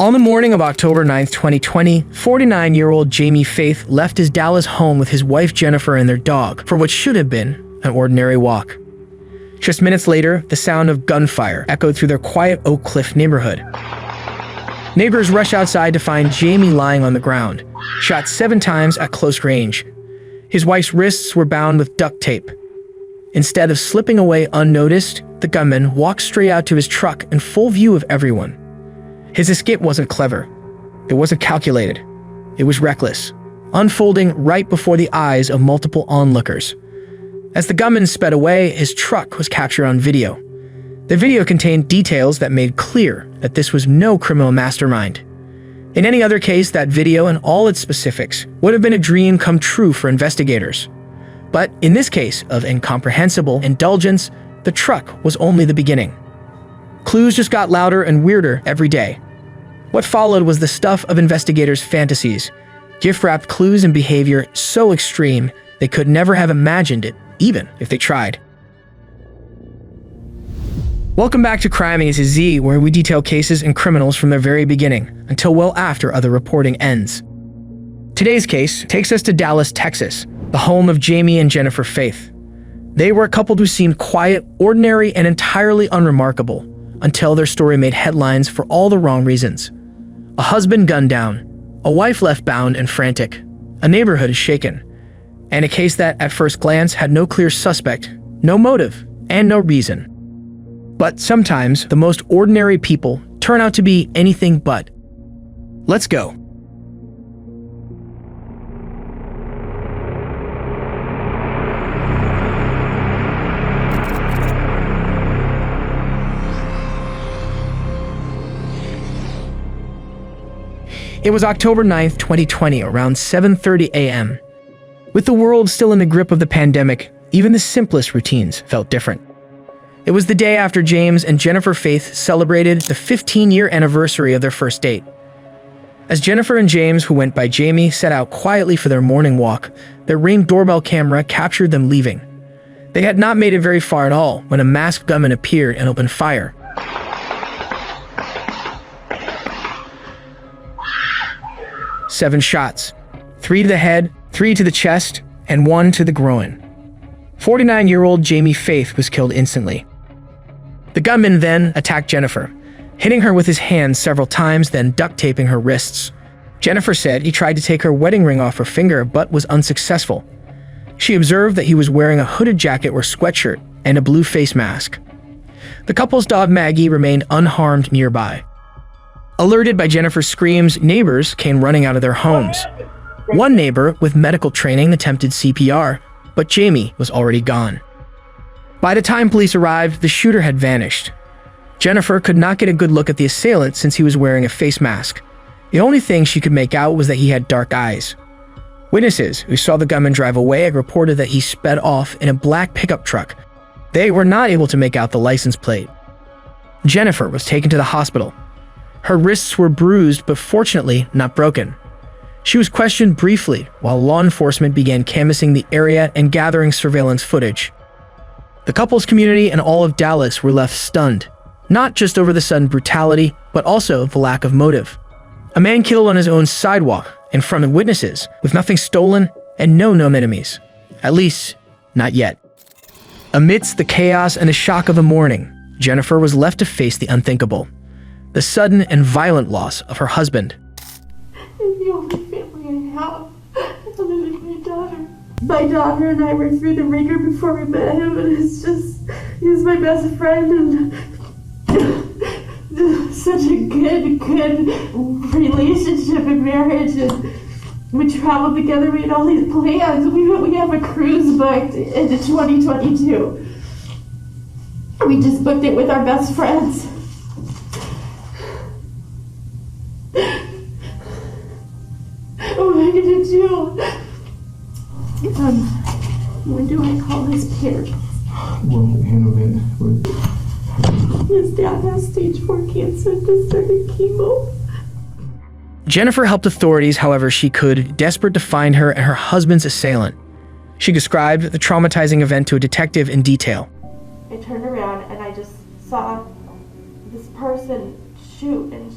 On the morning of October 9th, 2020, 49-year-old Jamie Faith left his Dallas home with his wife Jennifer and their dog for what should have been an ordinary walk. Just minutes later, the sound of gunfire echoed through their quiet Oak Cliff neighborhood. Neighbors rush outside to find Jamie lying on the ground, shot 7 times at close range. His wife's wrists were bound with duct tape. Instead of slipping away unnoticed, the gunman walked straight out to his truck in full view of everyone. His escape wasn't clever. It wasn't calculated. It was reckless, unfolding right before the eyes of multiple onlookers. As the gunman sped away, his truck was captured on video. The video contained details that made clear that this was no criminal mastermind. In any other case, that video and all its specifics would have been a dream come true for investigators. But in this case of incomprehensible indulgence, the truck was only the beginning. Clues just got louder and weirder every day. What followed was the stuff of investigators' fantasies, gift-wrapped clues and behavior so extreme they could never have imagined it, even if they tried. Welcome back to Crime A to Z, where we detail cases and criminals from their very beginning, until well after other reporting ends. Today's case takes us to Dallas, Texas, the home of Jamie and Jennifer Faith. They were a couple who seemed quiet, ordinary, and entirely unremarkable, until their story made headlines for all the wrong reasons. A husband gunned down, a wife left bound and frantic, a neighborhood shaken, and a case that, at first glance, had no clear suspect, no motive, and no reason. But sometimes, the most ordinary people turn out to be anything but. Let's go. It was October 9th, 2020, around 7:30 a.m. With the world still in the grip of the pandemic, even the simplest routines felt different. It was the day after James and Jennifer Faith celebrated the 15-year anniversary of their first date. As Jennifer and James, who went by Jamie, set out quietly for their morning walk, their Ring doorbell camera captured them leaving. They had not made it very far at all when a masked gunman appeared and opened fire. Seven shots, 3 to the head, 3 to the chest, and 1 to the groin. 49-year-old Jamie Faith was killed instantly. The gunman then attacked Jennifer, hitting her with his hands several times, then duct taping her wrists. Jennifer said he tried to take her wedding ring off her finger, but was unsuccessful. She observed that he was wearing a hooded jacket or sweatshirt and a blue face mask. The couple's dog Maggie remained unharmed nearby. Alerted by Jennifer's screams, neighbors came running out of their homes. One neighbor with medical training attempted CPR, but Jamie was already gone. By the time police arrived, the shooter had vanished. Jennifer could not get a good look at the assailant since he was wearing a face mask. The only thing she could make out was that he had dark eyes. Witnesses who saw the gunman drive away had reported that he sped off in a black pickup truck. They were not able to make out the license plate. Jennifer was taken to the hospital. Her wrists were bruised, but fortunately not broken. She was questioned briefly while law enforcement began canvassing the area and gathering surveillance footage. The couple's community and all of Dallas were left stunned, not just over the sudden brutality, but also the lack of motive. A man killed on his own sidewalk in front of witnesses with nothing stolen and no known enemies. At least, not yet. Amidst the chaos and the shock of the morning, Jennifer was left to face the unthinkable. The sudden and violent loss of her husband. It's the only family I have, other than my daughter. My daughter and I were through the ringer before we met him, and he was my best friend, and such a good relationship and marriage, and we traveled together, we had all these plans. We have a cruise booked into 2022. We just booked it with our best friends. What am I gonna do? When do I call his parents? We'll handle it. His dad has stage 4 cancer and just started chemo. Jennifer helped authorities however she could, desperate to find her and her husband's assailant. She described the traumatizing event to a detective in detail. I turned around and I just saw this person shoot, and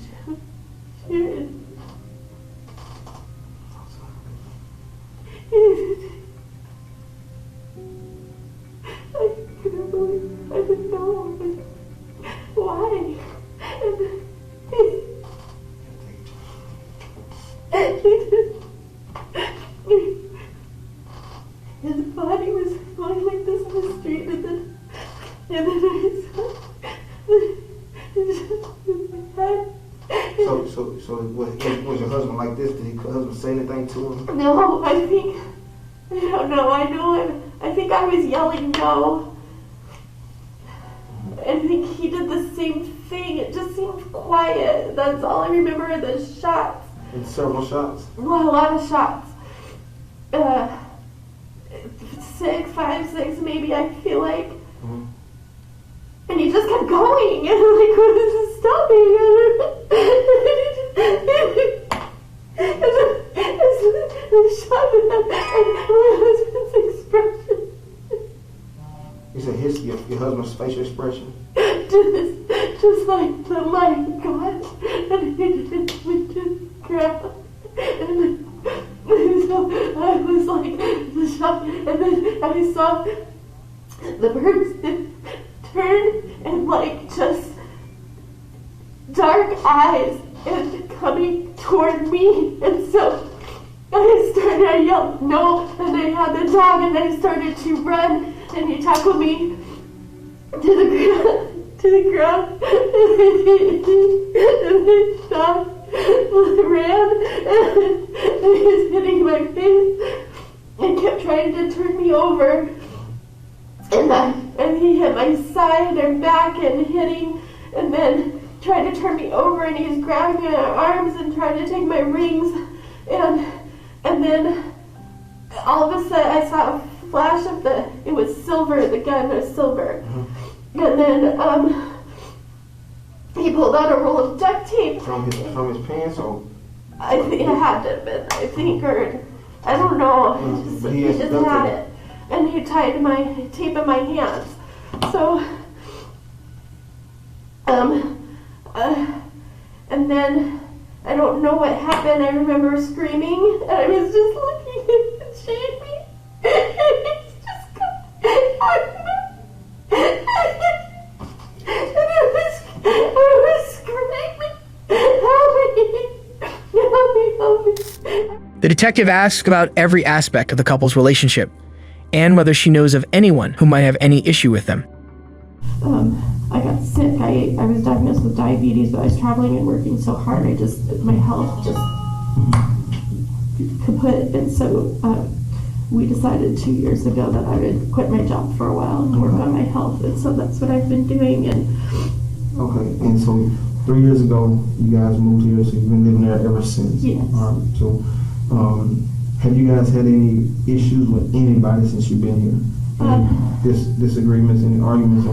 Was your husband like this? Did your husband say anything to him? No, I don't know. I think I was yelling no. I think he did the same thing. It just seemed quiet. That's all I remember are the shots. And several shots? Well, a lot of shots. 5, 6 maybe, I feel like. Mm-hmm. And he just kept going. And like, what is this stopping? And the shot and my husband's expression. You said your husband's facial expression? Just like, oh my God. And he just grabbed. And so I was like, the shot, and then I saw the birds turn and like just dark eyes and coming toward me. And so I yelled no, and I had the dog, and I started to run, and he tackled me to the ground, and the dog ran, and he was hitting my face, and kept trying to turn me over, and he hit my side and back and hitting, and then tried to turn me over, and he was grabbing my arms and trying to take my rings, and then all of a sudden I saw a flash of it was silver, the gun was silver. Mm-hmm. And then he pulled out a roll of duct tape. From his pants, or? I think it had to have been, or I don't know. He just had it. And he tied my tape in my hands. So, and then I don't know what happened. I remember screaming, and I was just looking at Jamie. He's just I was screaming, help me. The detective asks about every aspect of the couple's relationship and whether she knows of anyone who might have any issue with them. I got sick. I was diagnosed with diabetes, but I was traveling and working so hard. My health just kaput. And so we decided 2 years ago that I would quit my job for a while and work on my health. And so that's what I've been doing. Okay, and so 3 years ago, you guys moved here, so you've been living there ever since. Yes. All right, so have you guys had any issues with anybody since you've been here? Any disagreements, any arguments?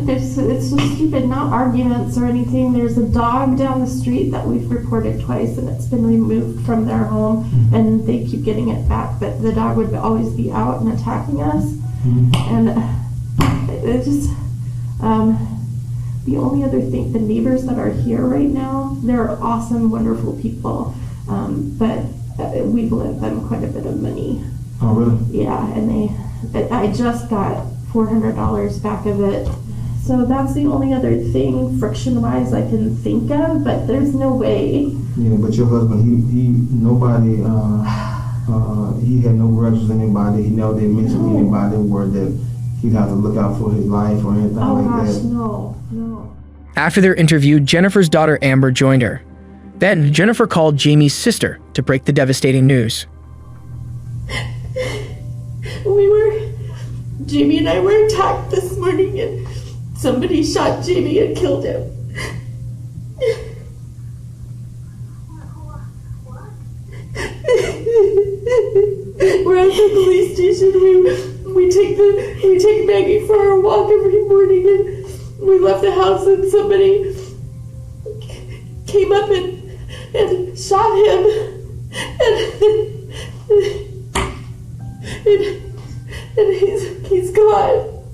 It's just stupid, not arguments or anything. There's a dog down the street that we've reported twice, and it's been removed from their home, mm-hmm. and they keep getting it back, but the dog would always be out and attacking us. Mm-hmm. And it just, the only other thing, the neighbors that are here right now, they're awesome, wonderful people, but we've lent them quite a bit of money. Oh, really? Yeah, and I just got $400 back of it. So that's the only other thing, friction-wise, I can think of, but there's no way. Yeah, but your husband, nobody, he had no grudges with anybody. He never did mention anybody where that he'd have to look out for his life or anything like that. No. After their interview, Jennifer's daughter Amber joined her. Then Jennifer called Jamie's sister to break the devastating news. Jamie and I were attacked this morning, and somebody shot Jamie and killed him. We're at the police station. We take Maggie for our walk every morning, and we left the house, and somebody came up and shot him, and he's gone.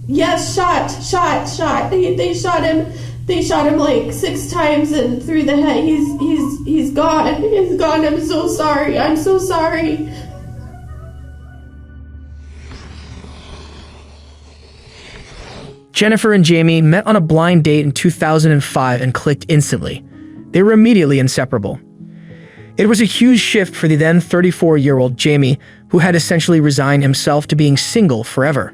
Yes, shot. They shot him. They shot him like 6 times and through the head. He's gone. He's gone. I'm so sorry. Jennifer and Jamie met on a blind date in 2005 and clicked instantly. They were immediately inseparable. It was a huge shift for the then 34-year-old Jamie, who had essentially resigned himself to being single forever.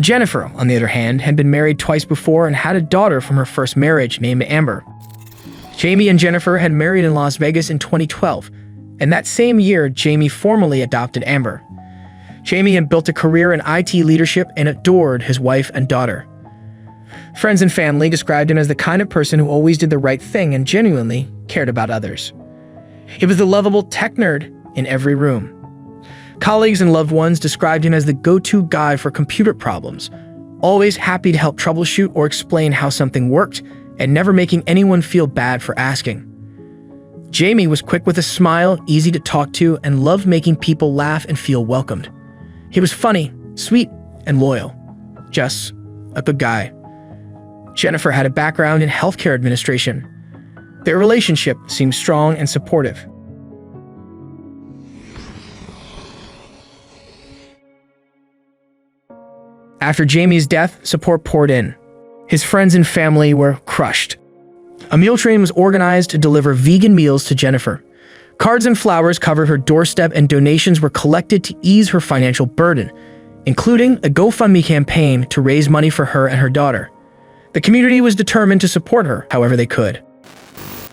Jennifer, on the other hand, had been married twice before and had a daughter from her first marriage named Amber. Jamie and Jennifer had married in Las Vegas in 2012, and that same year, Jamie formally adopted Amber. Jamie had built a career in IT leadership and adored his wife and daughter. Friends and family described him as the kind of person who always did the right thing and genuinely cared about others. He was the lovable tech nerd in every room. Colleagues and loved ones described him as the go-to guy for computer problems, always happy to help troubleshoot or explain how something worked, and never making anyone feel bad for asking. Jamie was quick with a smile, easy to talk to, and loved making people laugh and feel welcomed. He was funny, sweet, and loyal. Just a good guy. Jennifer had a background in healthcare administration. Their relationship seemed strong and supportive. After Jamie's death, support poured in. His friends and family were crushed. A meal train was organized to deliver vegan meals to Jennifer. Cards and flowers covered her doorstep, and donations were collected to ease her financial burden, including a GoFundMe campaign to raise money for her and her daughter. The community was determined to support her however they could.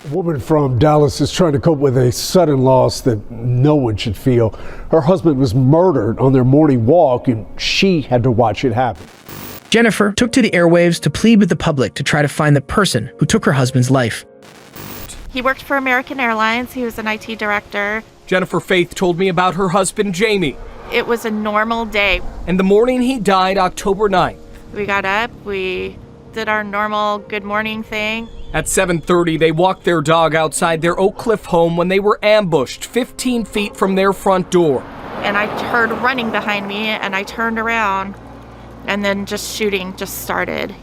A woman from Dallas is trying to cope with a sudden loss that no one should feel. Her husband was murdered on their morning walk, and she had to watch it happen. Jennifer took to the airwaves to plead with the public to try to find the person who took her husband's life. He worked for American Airlines. He was an IT director. Jennifer Faith told me about her husband, Jamie. It was a normal day. And the morning he died, October 9th. We got up, we did our normal good morning thing. At 7:30, they walked their dog outside their Oak Cliff home when they were ambushed 15 feet from their front door. And I heard running behind me, and I turned around, and then shooting just started.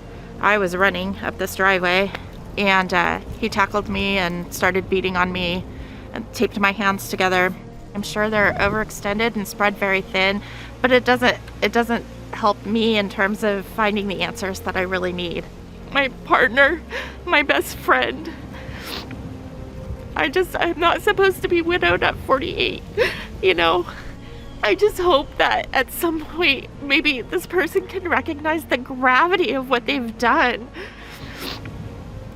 I was running up this driveway, and he tackled me and started beating on me and taped my hands together. I'm sure they're overextended and spread very thin, but it doesn't help me in terms of finding the answers that I really need. My partner, my best friend. I'm not supposed to be widowed at 48, you know? I just hope that at some point, maybe this person can recognize the gravity of what they've done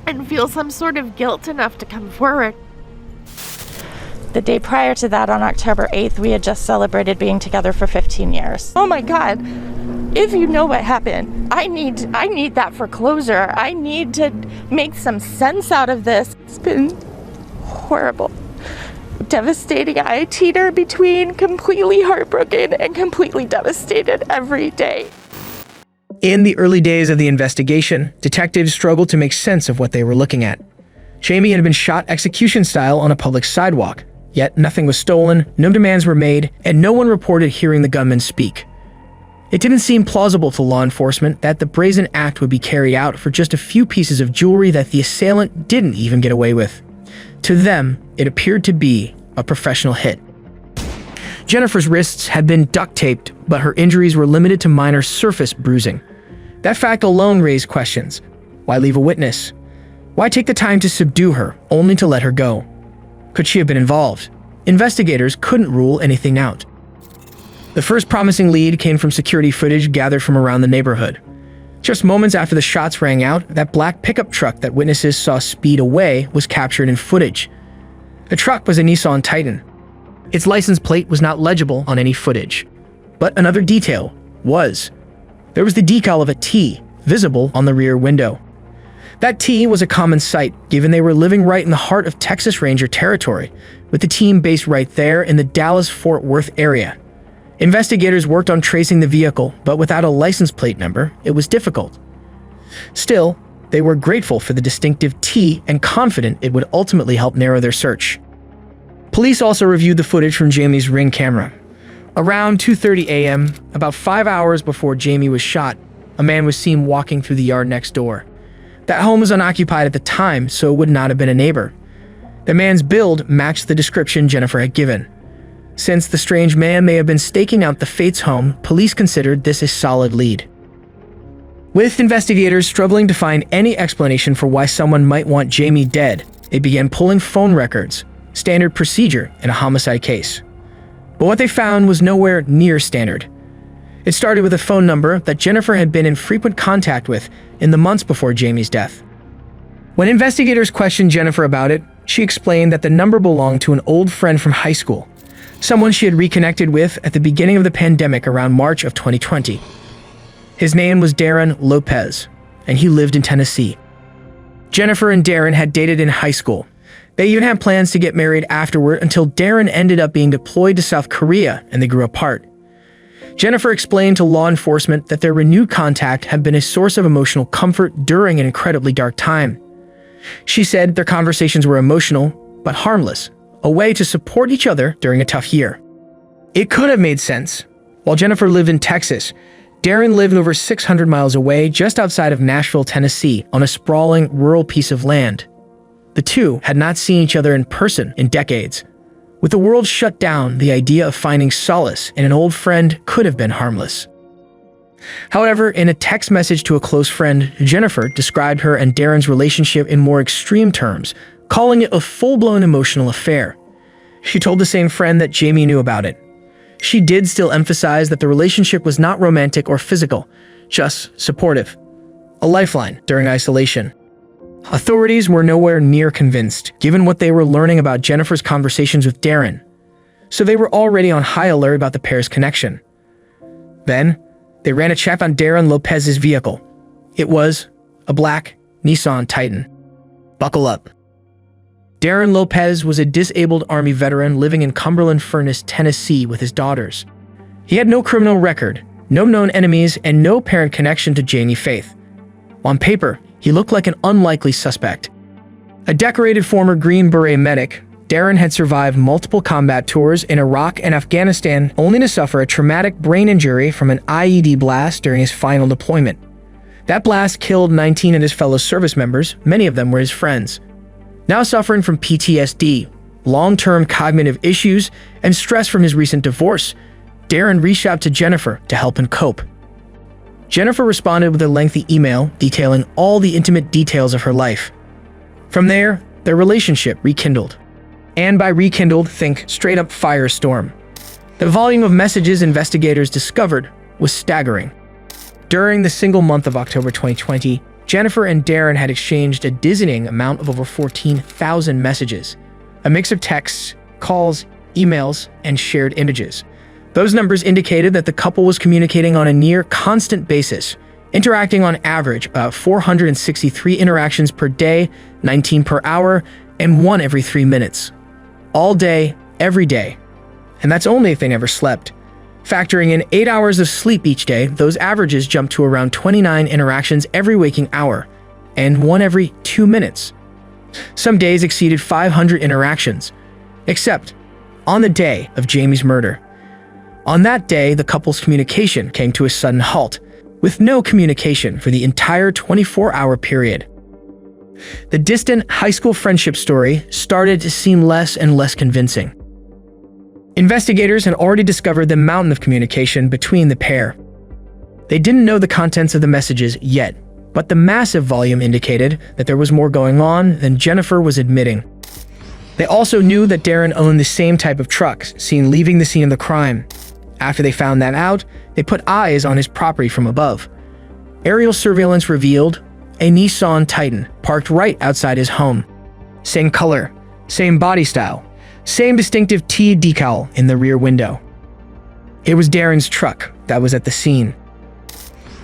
and feel some sort of guilt enough to come forward. The day prior to that, on October 8th, we had just celebrated being together for 15 years. Oh my God, if you know what happened, I need that for closure. I need to make some sense out of this. It's been horrible, devastating. I teeter between completely heartbroken and completely devastated every day. In the early days of the investigation, detectives struggled to make sense of what they were looking at. Jamie had been shot execution style on a public sidewalk, yet nothing was stolen, no demands were made, and no one reported hearing the gunman speak. It didn't seem plausible to law enforcement that the brazen act would be carried out for just a few pieces of jewelry that the assailant didn't even get away with. To them, it appeared to be a professional hit. Jennifer's wrists had been duct taped, but her injuries were limited to minor surface bruising. That fact alone raised questions. Why leave a witness? Why take the time to subdue her, only to let her go? Could she have been involved? Investigators couldn't rule anything out. The first promising lead came from security footage gathered from around the neighborhood. Just moments after the shots rang out, that black pickup truck that witnesses saw speed away was captured in footage. The truck was a Nissan Titan. Its license plate was not legible on any footage. But another detail was. There was the decal of a T visible on the rear window. That T was a common sight, given they were living right in the heart of Texas Ranger territory, with the team based right there in the Dallas-Fort Worth area. Investigators worked on tracing the vehicle, but without a license plate number, it was difficult. Still, they were grateful for the distinctive T and confident it would ultimately help narrow their search. Police also reviewed the footage from Jamie's Ring camera. Around 2:30 a.m., about 5 hours before Jamie was shot, a man was seen walking through the yard next door. That home was unoccupied at the time, so it would not have been a neighbor. The man's build matched the description Jennifer had given. Since the strange man may have been staking out the Faith's home, police considered this a solid lead. With investigators struggling to find any explanation for why someone might want Jamie dead, they began pulling phone records, standard procedure in a homicide case. But what they found was nowhere near standard. It started with a phone number that Jennifer had been in frequent contact with in the months before Jamie's death. When investigators questioned Jennifer about it, she explained that the number belonged to an old friend from high school, someone she had reconnected with at the beginning of the pandemic around March of 2020. His name was Darren Lopez, and he lived in Tennessee. Jennifer and Darren had dated in high school. They even had plans to get married afterward until Darren ended up being deployed to South Korea and they grew apart. Jennifer explained to law enforcement that their renewed contact had been a source of emotional comfort during an incredibly dark time. She said their conversations were emotional, but harmless, a way to support each other during a tough year. It could have made sense. While Jennifer lived in Texas, Darren lived over 600 miles away just outside of Nashville, Tennessee, on a sprawling, rural piece of land. The two had not seen each other in person in decades. With the world shut down, the idea of finding solace in an old friend could have been harmless. However, in a text message to a close friend, Jennifer described her and Darren's relationship in more extreme terms, calling it a full-blown emotional affair. She told the same friend that Jamie knew about it. She did still emphasize that the relationship was not romantic or physical, just supportive. A lifeline during isolation. Authorities were nowhere near convinced, given what they were learning about Jennifer's conversations with Darren, so they were already on high alert about the pair's connection. Then, they ran a check on Darren Lopez's vehicle. It was a black Nissan Titan. Buckle up. Darren Lopez was a disabled Army veteran living in Cumberland Furnace, Tennessee with his daughters. He had no criminal record, no known enemies, and no apparent connection to Jamie Faith. On paper, he looked like an unlikely suspect. A decorated former Green Beret medic, Darren had survived multiple combat tours in Iraq and Afghanistan only to suffer a traumatic brain injury from an IED blast during his final deployment. That blast killed 19 of his fellow service members, many of them were his friends. Now suffering from PTSD, long-term cognitive issues, and stress from his recent divorce, Darren reached out to Jennifer to help him cope. Jennifer responded with a lengthy email detailing all the intimate details of her life. From there, their relationship rekindled. And by rekindled, think straight-up firestorm. The volume of messages investigators discovered was staggering. During the single month of October 2020, Jennifer and Darren had exchanged a dizzying amount of over 14,000 messages, a mix of texts, calls, emails, and shared images. Those numbers indicated that the couple was communicating on a near constant basis, interacting on average about 463 interactions per day, 19 per hour, and 1 every 3 minutes. All day, every day. And that's only if they never slept. Factoring in 8 hours of sleep each day, those averages jumped to around 29 interactions every waking hour, and 1 every 2 minutes. Some days exceeded 500 interactions, except on the day of Jamie's murder. On that day, the couple's communication came to a sudden halt, with no communication for the entire 24-hour period. The distant high school friendship story started to seem less and less convincing. Investigators had already discovered the mountain of communication between the pair. They didn't know the contents of the messages yet, but the massive volume indicated that there was more going on than Jennifer was admitting. They also knew that Darren owned the same type of trucks seen leaving the scene of the crime. After they found that out, they put eyes on his property from above. Aerial surveillance revealed a Nissan Titan parked right outside his home. Same color, same body style, same distinctive T decal in the rear window. It was Darren's truck that was at the scene.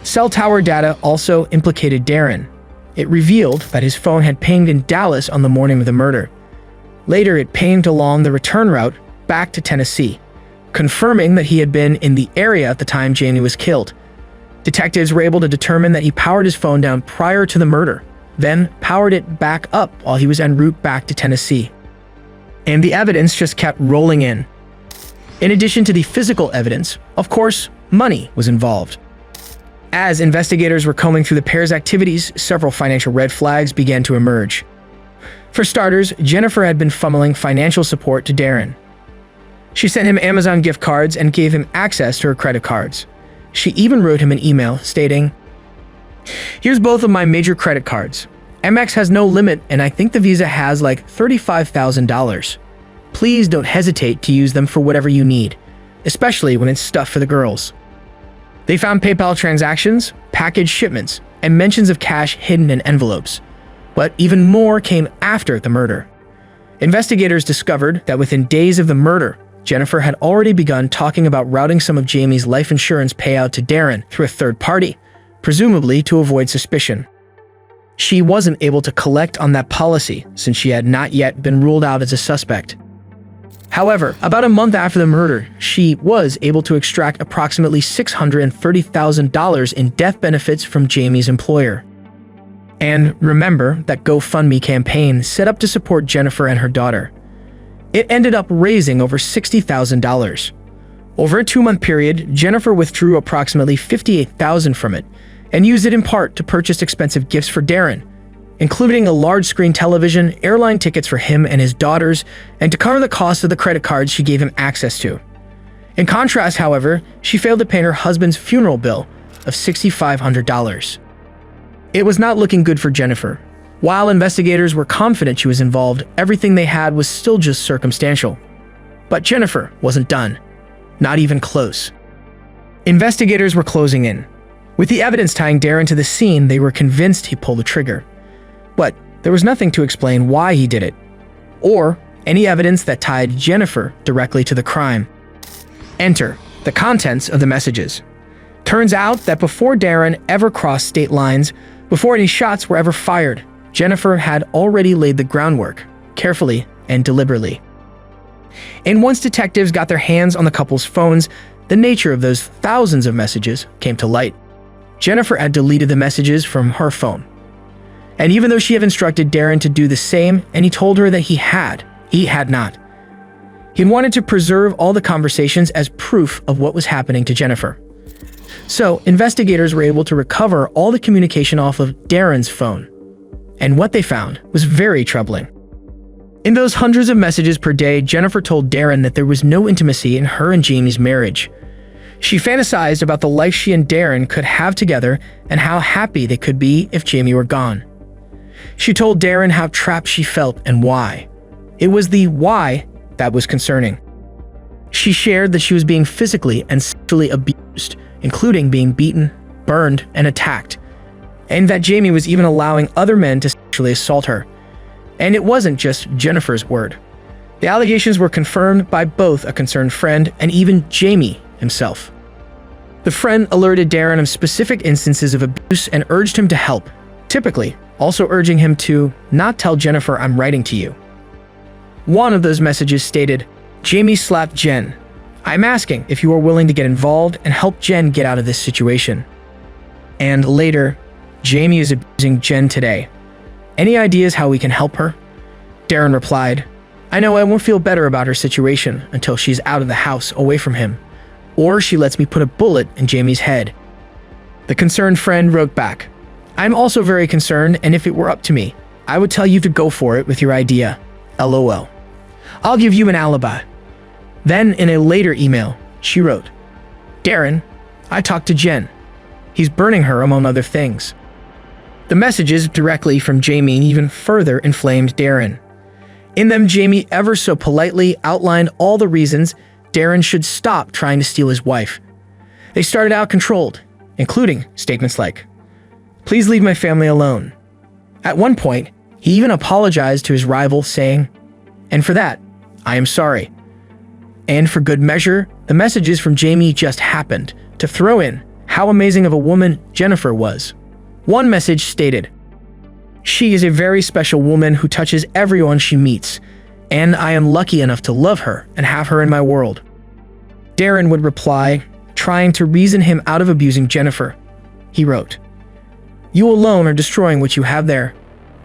Cell tower data also implicated Darren. It revealed that his phone had pinged in Dallas on the morning of the murder. Later, it pinged along the return route back to Tennessee, confirming that he had been in the area at the time Jamie was killed. Detectives were able to determine that he powered his phone down prior to the murder, then powered it back up while he was en route back to Tennessee. And the evidence just kept rolling in. In addition to the physical evidence, of course, money was involved. As investigators were combing through the pair's activities, several financial red flags began to emerge. For starters, Jennifer had been funneling financial support to Darren. She sent him Amazon gift cards and gave him access to her credit cards. She even wrote him an email stating, "Here's both of my major credit cards. Amex has no limit and I think the Visa has like $35,000. Please don't hesitate to use them for whatever you need, especially when it's stuff for the girls." They found PayPal transactions, package shipments, and mentions of cash hidden in envelopes. But even more came after the murder. Investigators discovered that within days of the murder, Jennifer had already begun talking about routing some of Jamie's life insurance payout to Darren through a third party, presumably to avoid suspicion. She wasn't able to collect on that policy since she had not yet been ruled out as a suspect. However, about a month after the murder, she was able to extract approximately $630,000 in death benefits from Jamie's employer. And remember that GoFundMe campaign set up to support Jennifer and her daughter. It ended up raising over $60,000. Over a 2-month period, Jennifer withdrew approximately $58,000 from it and used it in part to purchase expensive gifts for Darren, including a large-screen television, airline tickets for him and his daughters, and to cover the cost of the credit cards she gave him access to. In contrast, however, she failed to pay her husband's funeral bill of $6,500. It was not looking good for Jennifer. While investigators were confident she was involved, everything they had was still just circumstantial. But Jennifer wasn't done. Not even close. Investigators were closing in. With the evidence tying Darren to the scene, they were convinced he pulled the trigger. But there was nothing to explain why he did it, or any evidence that tied Jennifer directly to the crime. Enter the contents of the messages. Turns out that before Darren ever crossed state lines, before any shots were ever fired, Jennifer had already laid the groundwork, carefully and deliberately. And once detectives got their hands on the couple's phones, the nature of those thousands of messages came to light. Jennifer had deleted the messages from her phone. And even though she had instructed Darren to do the same, and he told her that he had not. He wanted to preserve all the conversations as proof of what was happening to Jennifer. So, investigators were able to recover all the communication off of Darren's phone. And what they found was very troubling. In those hundreds of messages per day, Jennifer told Darren that there was no intimacy in her and Jamie's marriage. She fantasized about the life she and Darren could have together and how happy they could be if Jamie were gone. She told Darren how trapped she felt and why. It was the why that was concerning. She shared that she was being physically and sexually abused, including being beaten, burned, and attacked, and that Jamie was even allowing other men to sexually assault her. And it wasn't just Jennifer's word. The allegations were confirmed by both a concerned friend and even Jamie himself. The friend alerted Darren of specific instances of abuse and urged him to help, typically also urging him to not tell Jennifer I'm writing to you. One of those messages stated, "Jamie slapped Jen. I'm asking if you are willing to get involved and help Jen get out of this situation." And later, "Jamie is abusing Jen today. Any ideas how we can help her?" Darren replied, "I know I won't feel better about her situation until she's out of the house away from him, or she lets me put a bullet in Jamie's head." The concerned friend wrote back, "I'm also very concerned, and if it were up to me, I would tell you to go for it with your idea. LOL. I'll give you an alibi." Then in a later email, she wrote, "Darren, I talked to Jen. He's burning her among other things." The messages directly from Jamie even further inflamed Darren. In them, Jamie ever so politely outlined all the reasons Darren should stop trying to steal his wife. They started out controlled, including statements like, "Please leave my family alone." At one point, he even apologized to his rival, saying, "And for that, I am sorry." And for good measure, the messages from Jamie just happened to throw in how amazing of a woman Jennifer was. One message stated, "She is a very special woman who touches everyone she meets, and I am lucky enough to love her and have her in my world." Darren would reply, trying to reason him out of abusing Jennifer. He wrote, "You alone are destroying what you have there.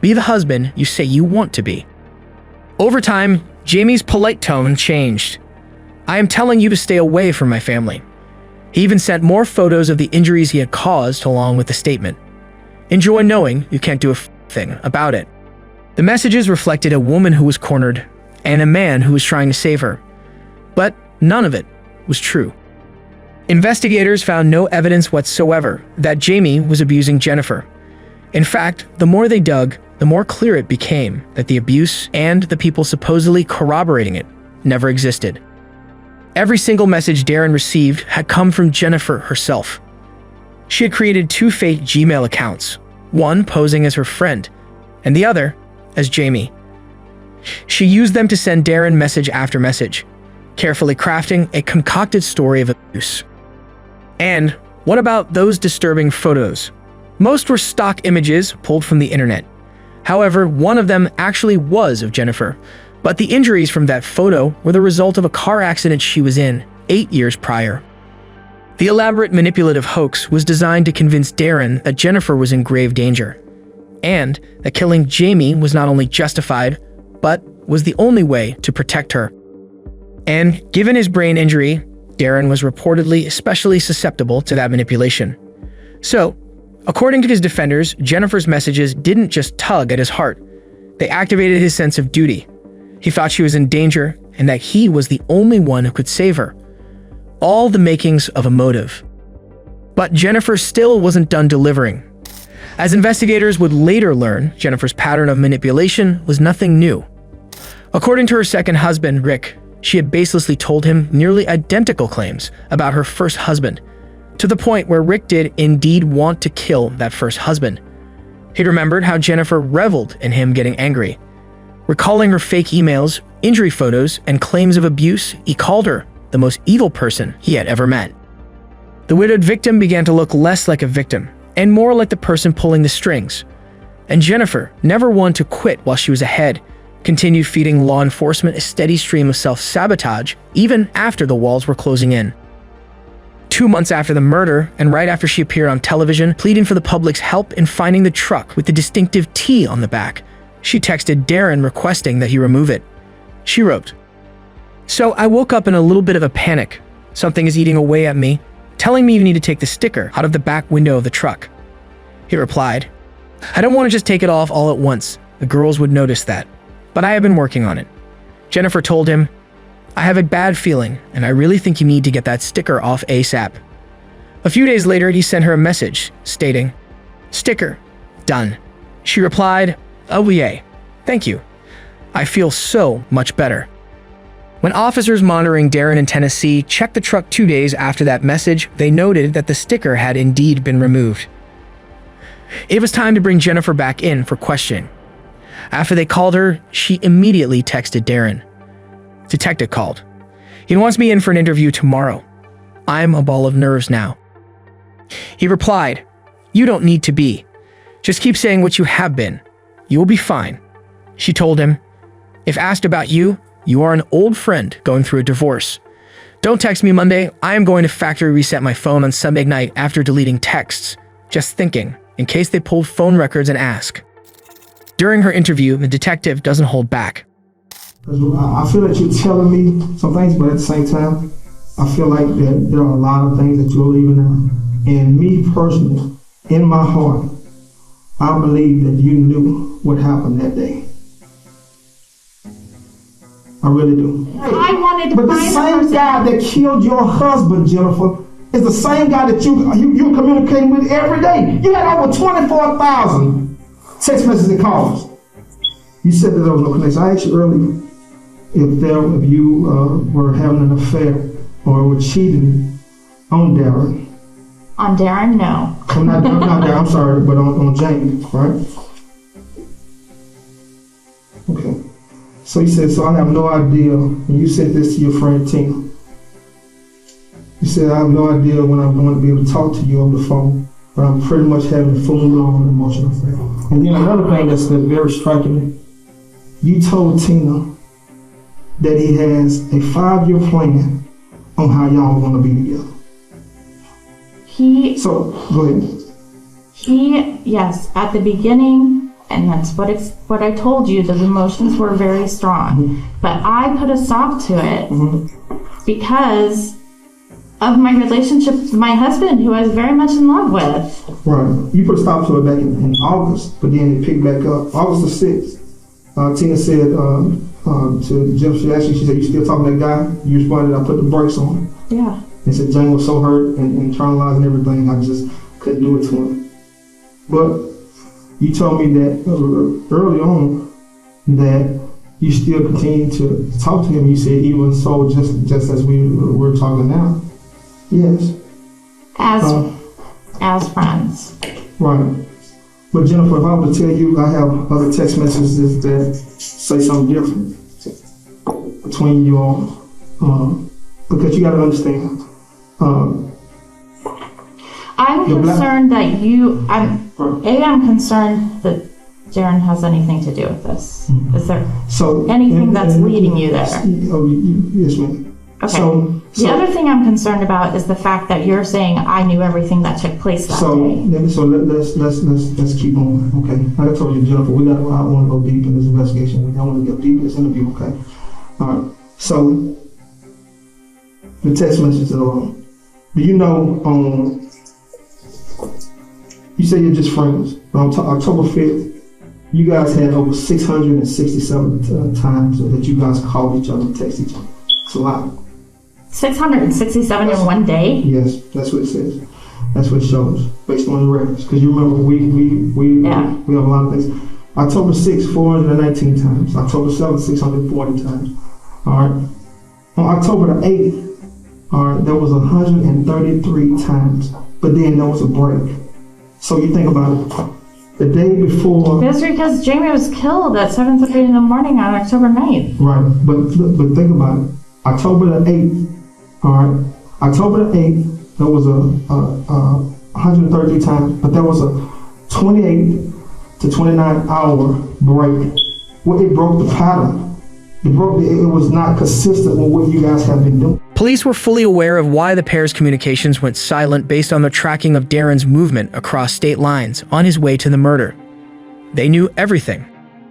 Be the husband you say you want to be." Over time, Jamie's polite tone changed. "I am telling you to stay away from my family." He even sent more photos of the injuries he had caused along with the statement, "Enjoy knowing you can't do a thing about it." The messages reflected a woman who was cornered and a man who was trying to save her. But none of it was true. Investigators found no evidence whatsoever that Jamie was abusing Jennifer. In fact, the more they dug, the more clear it became that the abuse and the people supposedly corroborating it never existed. Every single message Darren received had come from Jennifer herself, She had created 2 fake Gmail accounts, one posing as her friend, and the other as Jamie. She used them to send Darren message after message, carefully crafting a concocted story of abuse. And what about those disturbing photos? Most were stock images pulled from the internet. However, one of them actually was of Jennifer, but the injuries from that photo were the result of a car accident she was in 8 years prior. The elaborate manipulative hoax was designed to convince Darren that Jennifer was in grave danger, and that killing Jamie was not only justified, but was the only way to protect her. And given his brain injury, Darren was reportedly especially susceptible to that manipulation. So, according to his defenders, Jennifer's messages didn't just tug at his heart. They activated his sense of duty. He thought she was in danger and that he was the only one who could save her. All the makings of a motive. But Jennifer still wasn't done delivering. As investigators would later learn, Jennifer's pattern of manipulation was nothing new. According to her second husband, Rick, she had baselessly told him nearly identical claims about her first husband, to the point where Rick did indeed want to kill that first husband. He remembered how Jennifer reveled in him getting angry. Recalling her fake emails, injury photos, and claims of abuse, he called her the most evil person he had ever met. The widowed victim began to look less like a victim and more like the person pulling the strings. And Jennifer, never one to quit while she was ahead, continued feeding law enforcement a steady stream of self-sabotage even after the walls were closing in. 2 months after the murder, and right after she appeared on television pleading for the public's help in finding the truck with the distinctive T on the back, she texted Darren requesting that he remove it. She wrote, "So I woke up in a little bit of a panic. Something is eating away at me, telling me you need to take the sticker out of the back window of the truck." He replied, "I don't want to just take it off all at once. The girls would notice that. But I have been working on it." Jennifer told him, "I have a bad feeling, and I really think you need to get that sticker off ASAP." A few days later, he sent her a message stating, "Sticker, done." She replied, "Oh yay, thank you. I feel so much better." When officers monitoring Darren in Tennessee checked the truck 2 days after that message, they noted that the sticker had indeed been removed. It was time to bring Jennifer back in for questioning. After they called her, she immediately texted Darren. "Detective called. He wants me in for an interview tomorrow. I'm a ball of nerves now." He replied, "You don't need to be. Just keep saying what you have been. You will be fine." She told him, "If asked about you, you are an old friend going through a divorce. Don't text me Monday. I am going to factory reset my phone on Sunday night after deleting texts. Just thinking, in case they pulled phone records and ask." During her interview, the detective doesn't hold back. I feel that you're telling me some things, but at the same time, I feel like that there are a lot of things that you're leaving out. And me personally, in my heart, I believe that you knew what happened that day. I really do. I wanted to But the find the same person. guy that killed your husband, Jennifer, is the same guy that you're communicating with every day. You had over 24,000 text messages and calls. You said that there was no connection. I asked you earlier if you were having an affair or were cheating on Darren. On Darren, no. I'm not Darren, I'm sorry, but on Jamie, right? Okay. So you said, so I have no idea, and you said this to your friend Tina. You said, I have no idea when I'm going to be able to talk to you over the phone, but I'm pretty much having a full-blown emotional affair. And then another thing that's very striking, you told Tina that he has a 5-year plan on how y'all are going to be together. So, go ahead. Yes, at the beginning, and that's what I told you, the emotions were very strong. Mm-hmm. But I put a stop to it because of my relationship with my husband, who I was very much in love with. Right. You put a stop to it back in August, but then it picked back up. August the 6th, Tina said to Jim, she said, "You still talking to that guy?" You responded, "I put the brakes on him." Yeah. And said Jane was so hurt and internalizing everything, I just couldn't do it to him. But you told me that early on that you still continue to talk to him. You said even so, just as we're talking now. Yes. as friends. Right. But Jennifer, if I were to tell you I have other text messages that say something different between you all, because you got to understand. I'm concerned that I'm concerned that Darren has anything to do with this. Is there anything that's leading you there? Yes, ma'am. Okay. The other thing I'm concerned about is the fact that you're saying I knew everything that took place that day. So let's keep on. Okay. Like I told you, Jennifer, I want to go deep in this investigation. I want to get deep in this interview. Okay. All right. So the text messages alone. Do you know? You say you're just friends. On October 5th, you guys had over 667 times that you guys called each other and text each other. It's a lot. 667 in one day? Yes, that's what it says. That's what it shows, based on the records. Because you remember, we have a lot of things. October 6th, 419 times. October 7th, 640 times. All right. On October the 8th, all right, there was 133 times. But then there was a break. So you think about it. The day before. That's because Jamie was killed at 7:30 in the morning on October 9th. Right, but think about it. October the 8th, all right. October the 8th, there was a 133 times, but there was a 28 to 29 hour break. Well, it broke the pattern. It was not consistent with what you guys have been doing. Police were fully aware of why the pair's communications went silent based on the tracking of Darren's movement across state lines on his way to the murder. They knew everything.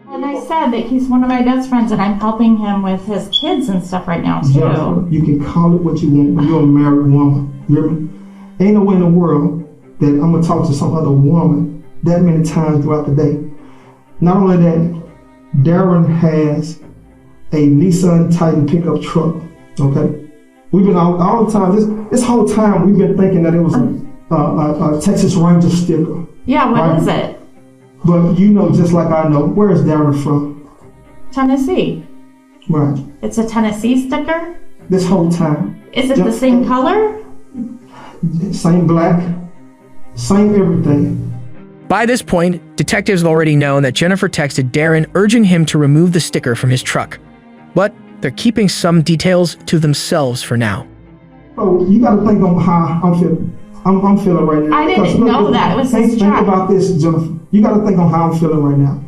And I said that he's one of my best friends and I'm helping him with his kids and stuff right now too. Jennifer, you can call it what you want, but you're a married woman. You hear me? Ain't no way in the world that I'm gonna talk to some other woman that many times throughout the day. Not only that, Darren has a Nissan Titan pickup truck, okay? We've been all the time, this whole time we've been thinking that it was a Texas Ranger sticker. Yeah, what is it? But you know, just like I know, where is Darren from? Tennessee. Right. It's a Tennessee sticker? This whole time. Is it the same color? Same black, same everything. By this point, detectives already know that Jennifer texted Darren urging him to remove the sticker from his truck. But they're keeping some details to themselves for now. Oh, you got to think on how I'm feeling. I'm feeling right now. I didn't know that. It was his truck. Think about this, Jennifer. You got to think on how I'm feeling right now.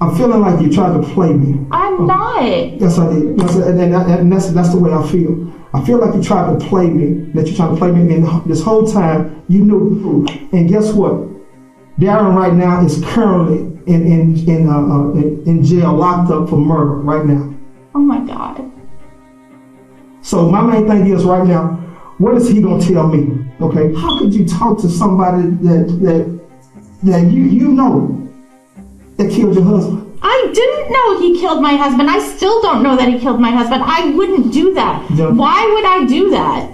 I'm feeling like you tried to play me. I'm not. Yes, I did. Yes, and that's the way I feel. I feel like you tried to play me. That you tried to play me, and this whole time you knew the truth. And guess what? Darren right now is currently in jail, locked up for murder right now. Oh my God. So my main thing is right now, what is he gonna tell me? Okay, how could you talk to somebody that you know that killed your husband? I didn't know he killed my husband. I still don't know that he killed my husband. I wouldn't do that. Yeah. Why would I do that?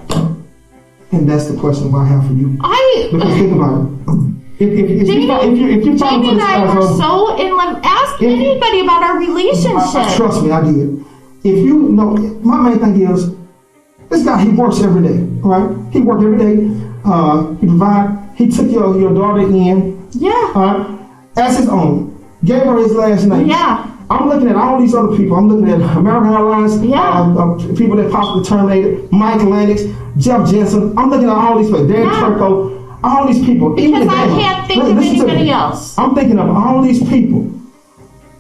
And that's the question I have for you. Because think about it. If Jamie and I were so in love. Ask anybody about our relationship. Trust me, I did. If you know, my main thing is, this guy, he works every day, right? He worked every day. He provided. He took your daughter in. Yeah. As his own. Gave her his last name. Yeah. I'm looking at all these other people. I'm looking at American Airlines, people that possibly terminated, Mike Lennox, Jeff Jensen. I'm looking at all these people, Dan Turco, all these people. Because I can't think of anybody else. I'm thinking of all these people.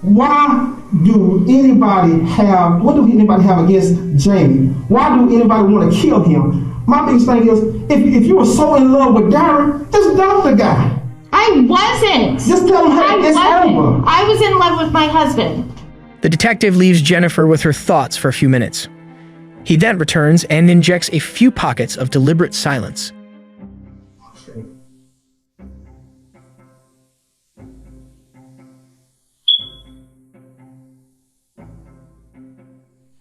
Why do anybody have against Jamie? Why do anybody want to kill him? My biggest thing is, if you were so in love with Darren, just dump the guy. I wasn't. Just tell him, hey, it's over. I was in love with my husband. The detective leaves Jennifer with her thoughts for a few minutes. He then returns and injects a few pockets of deliberate silence.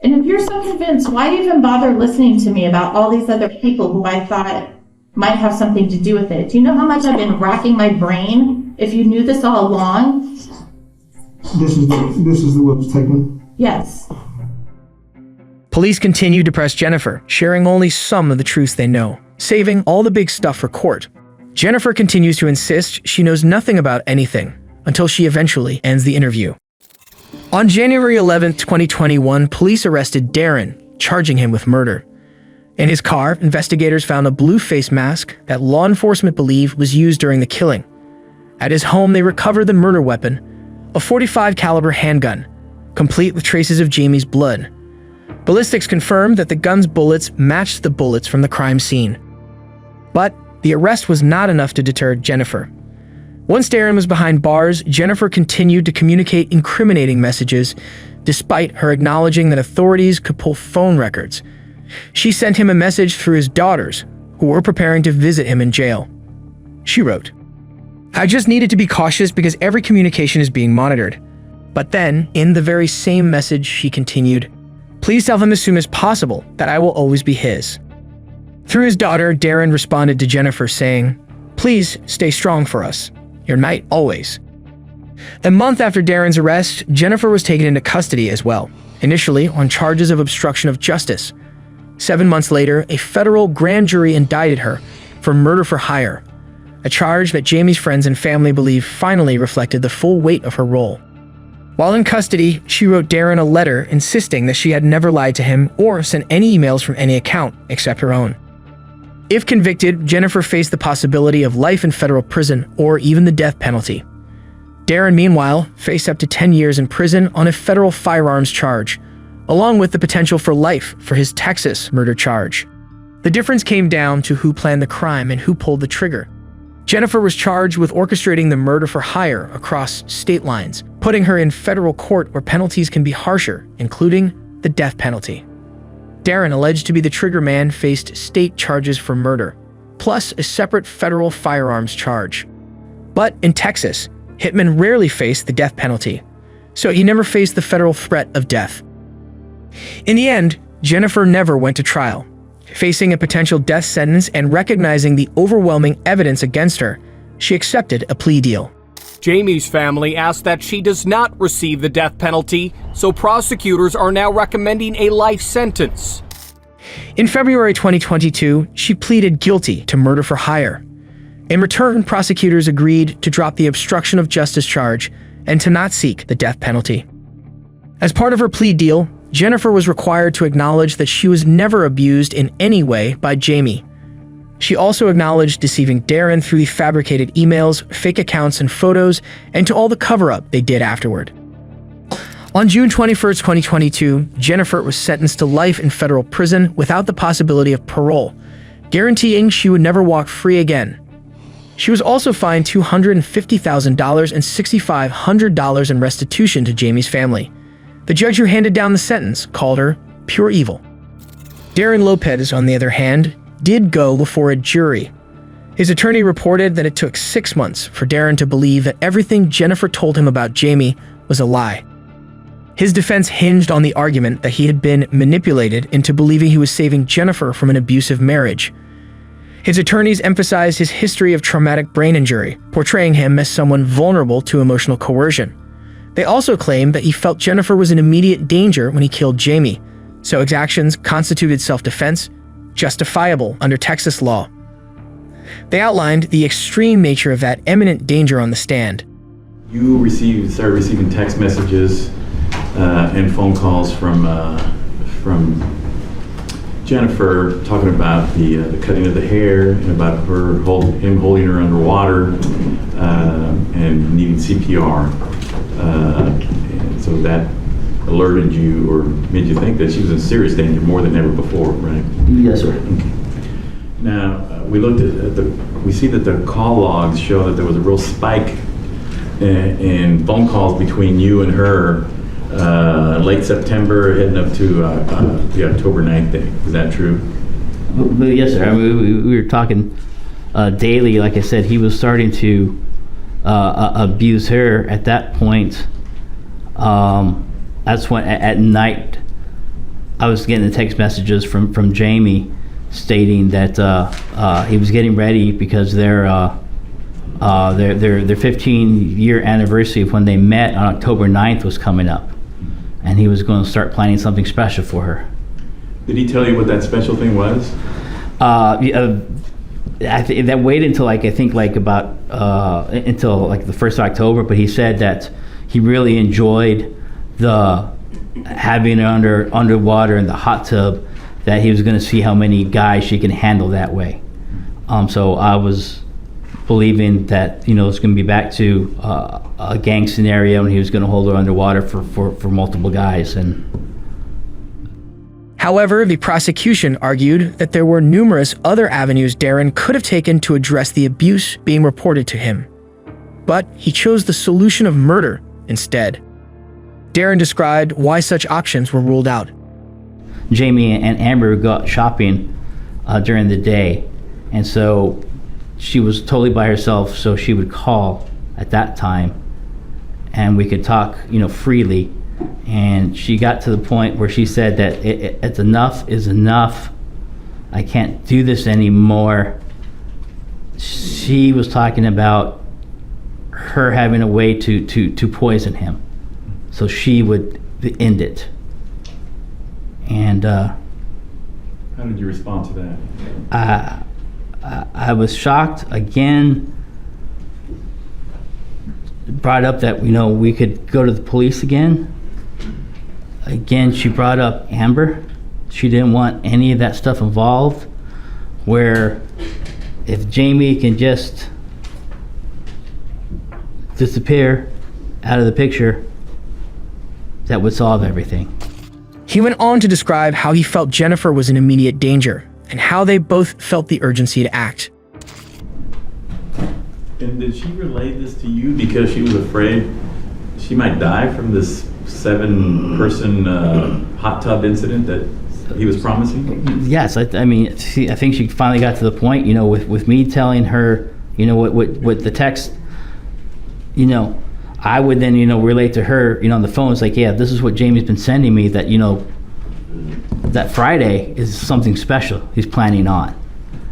And if you're so convinced, why even bother listening to me about all these other people who I thought might have something to do with it? Do you know how much I've been racking my brain? If you knew this all along? This is the what was taken? Yes. Police continue to press Jennifer, sharing only some of the truths they know, saving all the big stuff for court. Jennifer continues to insist she knows nothing about anything until she eventually ends the interview. On January 11, 2021, police arrested Darren, charging him with murder. In his car, investigators found a blue face mask that law enforcement believe was used during the killing. At his home, they recovered the murder weapon, a .45 caliber handgun, complete with traces of Jamie's blood. Ballistics confirmed that the gun's bullets matched the bullets from the crime scene. But the arrest was not enough to deter Jennifer. Once Darren was behind bars, Jennifer continued to communicate incriminating messages, despite her acknowledging that authorities could pull phone records. She sent him a message through his daughters, who were preparing to visit him in jail. She wrote, "I just needed to be cautious because every communication is being monitored." But then, in the very same message, she continued, "Please tell him as soon as possible that I will always be his." Through his daughter, Darren responded to Jennifer saying, "Please stay strong for us. Your knight always." A month after Darren's arrest, Jennifer was taken into custody as well, initially on charges of obstruction of justice. 7 months later, a federal grand jury indicted her for murder for hire, a charge that Jamie's friends and family believe finally reflected the full weight of her role. While in custody, she wrote Darren a letter insisting that she had never lied to him or sent any emails from any account except her own. If convicted, Jennifer faced the possibility of life in federal prison or even the death penalty. Darren, meanwhile, faced up to 10 years in prison on a federal firearms charge, along with the potential for life for his Texas murder charge. The difference came down to who planned the crime and who pulled the trigger. Jennifer was charged with orchestrating the murder for hire across state lines, putting her in federal court where penalties can be harsher, including the death penalty. Darren, alleged to be the trigger man, faced state charges for murder, plus a separate federal firearms charge. But in Texas, hitmen rarely face the death penalty, so he never faced the federal threat of death. In the end, Jennifer never went to trial. Facing a potential death sentence and recognizing the overwhelming evidence against her, she accepted a plea deal. Jamie's family asked that she does not receive the death penalty, so prosecutors are now recommending a life sentence. In February 2022, she pleaded guilty to murder for hire. In return, prosecutors agreed to drop the obstruction of justice charge and to not seek the death penalty. As part of her plea deal, Jennifer was required to acknowledge that she was never abused in any way by Jamie. She also acknowledged deceiving Darren through the fabricated emails, fake accounts, and photos, and to all the cover-up they did afterward. On June 21st, 2022, Jennifer was sentenced to life in federal prison without the possibility of parole, guaranteeing she would never walk free again. She was also fined $250,000 and $6,500 in restitution to Jamie's family. The judge who handed down the sentence called her pure evil. Darren Lopez, on the other hand, did go before a jury. His attorney reported that it took 6 months for Darren to believe that everything Jennifer told him about Jamie was a lie. His defense hinged on the argument that he had been manipulated into believing he was saving Jennifer from an abusive marriage. His attorneys emphasized his history of traumatic brain injury, portraying him as someone vulnerable to emotional coercion. They also claimed that he felt Jennifer was in immediate danger when he killed Jamie, so his actions constituted self-defense, justifiable under Texas law. They outlined the extreme nature of that imminent danger on the stand. You started receiving text messages and phone calls from Jennifer talking about the cutting of the hair and about him holding her underwater and needing CPR. And so that alerted you or made you think that she was in serious danger more than ever before, right? Yes, sir. Okay. Now, we see that the call logs show that there was a real spike in phone calls between you and her late September heading up to the October 9th day. Is that true? Well, yes, sir. I mean, we were talking daily. Like I said, he was starting to abuse her at that point. That's when at night I was getting the text messages from Jamie stating that he was getting ready because their 15-year anniversary of when they met on October 9th was coming up, and he was going to start planning something special for her. Did he tell you what that special thing was? that waited until I think about until the 1st of October. But he said that he really enjoyed the having it underwater in the hot tub. That he was going to see how many guys she can handle that way. So I was believing that it's going to be back to a gang scenario, and he was going to hold her underwater for multiple guys. And However, the prosecution argued that there were numerous other avenues Darren could have taken to address the abuse being reported to him. But he chose the solution of murder instead. Darren described why such options were ruled out. Jamie and Amber go out shopping during the day, and so she was totally by herself, so she would call at that time, and we could talk, freely. And she got to the point where she said that it's enough is enough. I can't do this anymore. She was talking about her having a way to poison him, so she would end it. And how did you respond to that? I was shocked again. Brought up that we could go to the police again. Again, she brought up Amber. She didn't want any of that stuff involved. Where if Jamie can just disappear out of the picture, that would solve everything. He went on to describe how he felt Jennifer was in immediate danger and how they both felt the urgency to act. And did she relay this to you because she was afraid she might die from this 7-person hot tub incident that he was promising? Yes, I think she finally got to the point, with me telling her, what the text, I would then, relate to her, on the phone. It's like, yeah, this is what Jamie's been sending me, that, that Friday is something special he's planning on,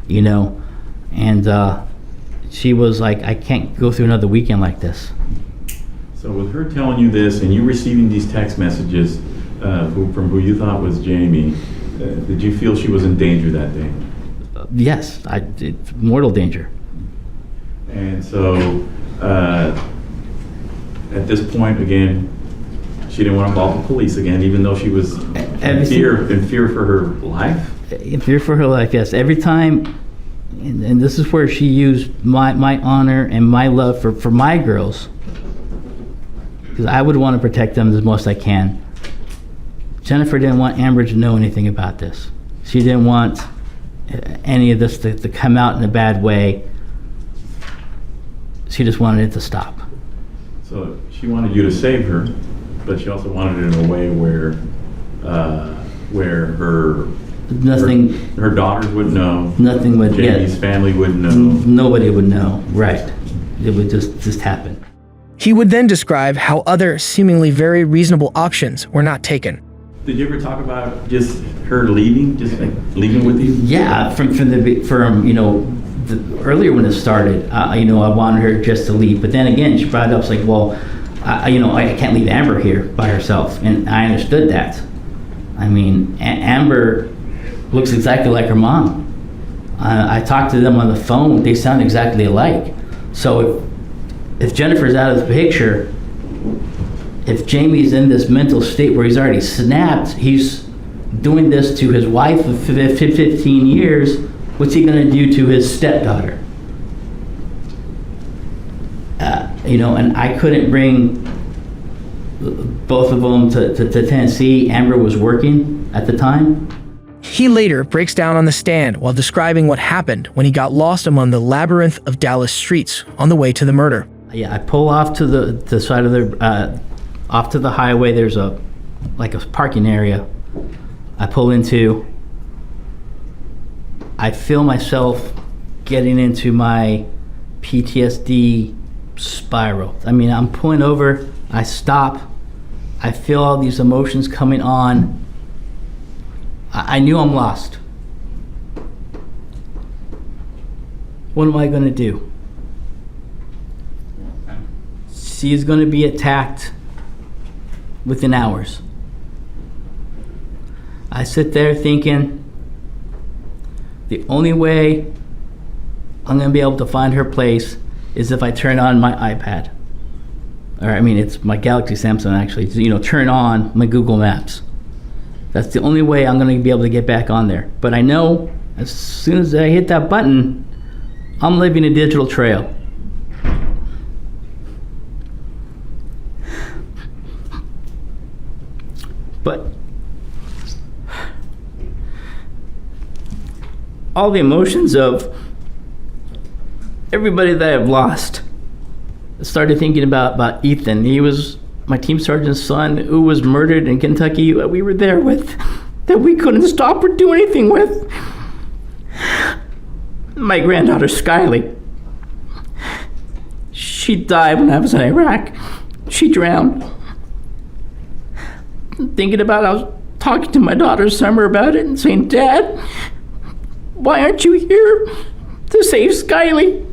and she was like, I can't go through another weekend like this. So with her telling you this and you receiving these text messages from who you thought was Jamie, did you feel she was in danger that day? Yes, mortal danger. And so at this point, again, she didn't want to involve the police again, even though she was in fear for her life? In fear for her life, yes. Every time, and this is where she used my honor and my love for my girls, because I would want to protect them as most I can. Jennifer didn't want Amber to know anything about this. She didn't want any of this to come out in a bad way. She just wanted it to stop. So she wanted you to save her, but she also wanted it in a way where her daughters would know. Nothing would. Jamie's family would know. Nobody would know. Right. It would just happen. He would then describe how other seemingly very reasonable options were not taken. Did you ever talk about just her leaving, leaving with you? Yeah, from earlier when it started, I wanted her just to leave. But then again, she brought it up, it's like, well, I can't leave Amber here by herself, and I understood that. I mean, Amber looks exactly like her mom. I talked to them on the phone; they sound exactly alike. So if Jennifer's out of the picture, if Jamie's in this mental state where he's already snapped, he's doing this to his wife of 15 years, what's he going to do to his stepdaughter? And I couldn't bring both of them to Tennessee. Amber was working at the time. He later breaks down on the stand while describing what happened when he got lost among the labyrinth of Dallas streets on the way to the murder. Yeah, I pull off to the side of off to the highway. There's a parking area. I pull into. I feel myself getting into my PTSD spiral. I mean, I'm pulling over. I stop. I feel all these emotions coming on. I knew I'm lost. What am I going to do? She's going to be attacked within hours. I sit there thinking, the only way I'm gonna be able to find her place is if I turn on my iPad. Or I mean, it's my Galaxy Samsung actually, turn on my Google Maps. That's the only way I'm gonna be able to get back on there. But I know as soon as I hit that button, I'm leaving a digital trail. But all the emotions of everybody that I've lost. I started thinking about Ethan. He was my team sergeant's son who was murdered in Kentucky that we were there with, that we couldn't stop or do anything with. My granddaughter, Skylie. She died when I was in Iraq. She drowned. Thinking about it, I was talking to my daughter Summer about it and saying, Dad, why aren't you here to save Skylie?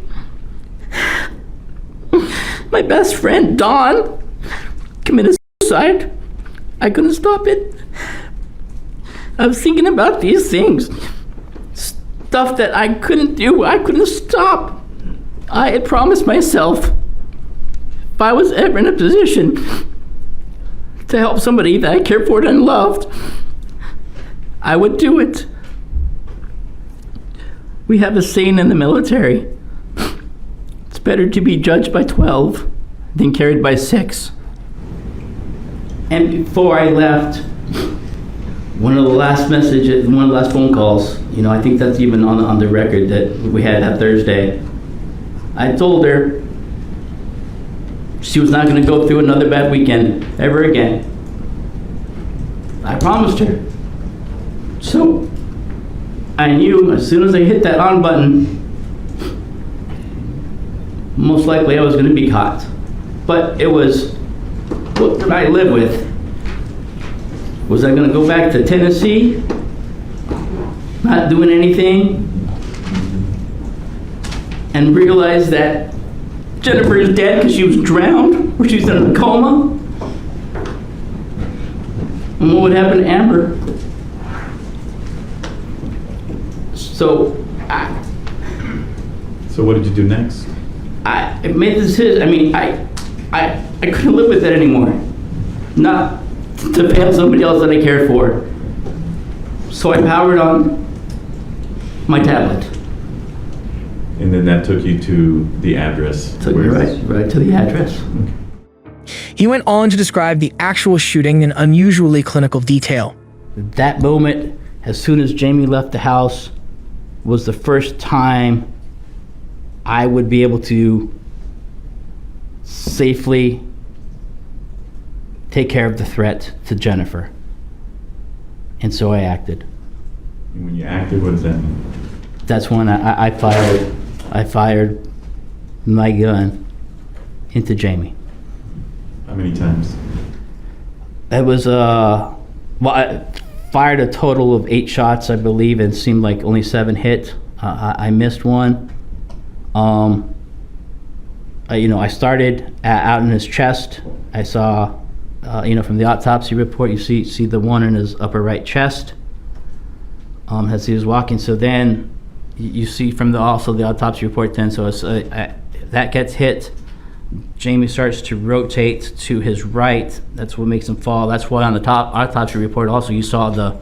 My best friend, Dawn, committed suicide. I couldn't stop it. I was thinking about these things. Stuff that I couldn't do, I couldn't stop. I had promised myself if I was ever in a position to help somebody that I cared for and loved, I would do it. We have a saying in the military, it's better to be judged by 12 than carried by 6. And before I left, one of the last messages, one of the last phone calls, I think that's even on the record that we had that Thursday. I told her she was not going to go through another bad weekend ever again. I promised her. So I knew as soon as I hit that on button, most likely I was going to be caught. But it was, what could I live with? Was I going to go back to Tennessee, not doing anything, and realize that Jennifer is dead because she was drowned, or she's in a coma? And what would happen to Amber? So what did you do next? I made the decision. I mean, I couldn't live with it anymore. Not to fail somebody else that I cared for. So I powered on my tablet. And then that took you to the address. Took me right to the address. Okay. He went on to describe the actual shooting in unusually clinical detail. That moment, as soon as Jamie left the house, was the first time I would be able to safely take care of the threat to Jennifer. And so I acted. And when you acted, what does that mean? That's when I fired my gun into Jamie. How many times? It was, I fired a total of 8 shots, I believe, and it seemed like only 7 hit. I missed one. I started out in his chest. I saw, from the autopsy report, you see the one in his upper right chest as he was walking. So then you see from the autopsy report then, so it's, that gets hit. Jamie starts to rotate to his right. That's what makes him fall. That's why on the top autopsy report also you saw the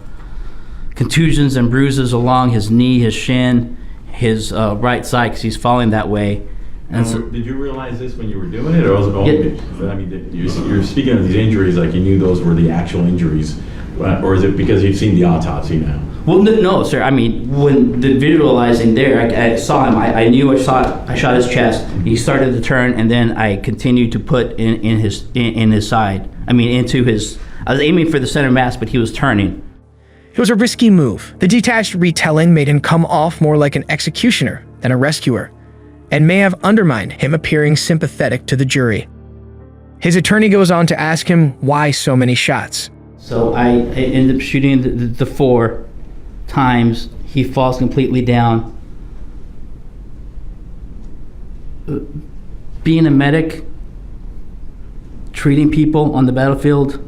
contusions and bruises along his knee, his shin, his right side, because he's falling that way. And so, did you realize this when you were doing it, or was it only? I mean, you're speaking of these injuries like you knew those were the actual injuries, or is it because you've seen the autopsy now? Well, no, sir. I mean, when the visualizing there, I saw him. I knew I shot his chest. He started to turn, and then I continued to put in his side. I mean, into his. I was aiming for the center mass, but he was turning. It was a risky move. The detached retelling made him come off more like an executioner than a rescuer, and may have undermined him appearing sympathetic to the jury. His attorney goes on to ask him why so many shots. So I ended up shooting the 4 times. He falls completely down. Being a medic, treating people on the battlefield,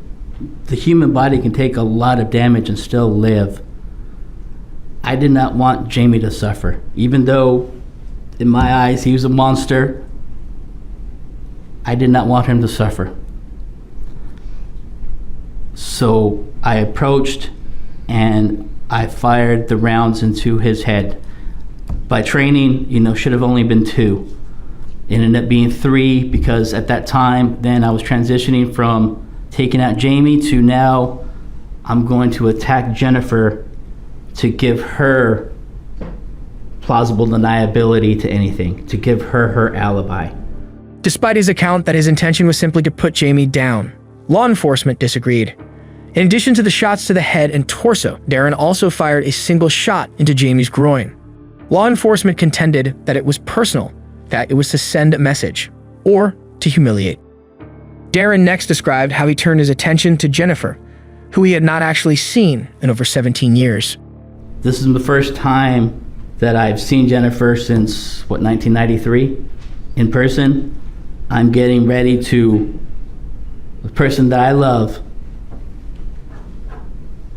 the human body can take a lot of damage and still live. I did not want Jamie to suffer, even though In my eyes, he was a monster. I did not want him to suffer. So I approached and I fired the rounds into his head. By training, should have only been 2. It ended up being 3 because at that time, then I was transitioning from taking out Jamie to now I'm going to attack Jennifer to give her plausible deniability to anything, to give her alibi. Despite his account that his intention was simply to put Jamie down, law enforcement disagreed. In addition to the shots to the head and torso, Darren also fired a single shot into Jamie's groin. Law enforcement contended that it was personal, that it was to send a message, or to humiliate. Darren next described how he turned his attention to Jennifer, who he had not actually seen in over 17 years. This is the first time that I've seen Jennifer since, 1993, in person. I'm getting ready to, the person that I love,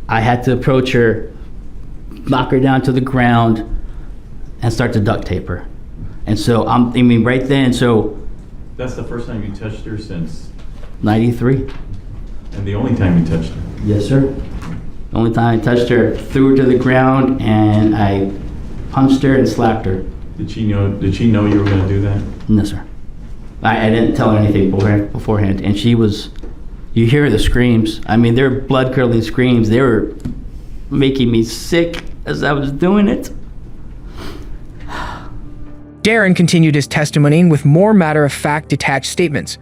I had to approach her, knock her down to the ground, and start to duct tape her. And so, right then, so... That's the first time you touched her since? 93. And the only time you touched her? Yes, sir. The only time I touched her, threw her to the ground, and I punched her and slapped her. Did she know you were going to do that? No, sir. I didn't tell her anything beforehand, and she was, you hear the screams. They're blood-curdling screams. They were making me sick as I was doing it. Darren continued his testimony with more matter-of-fact detached statements.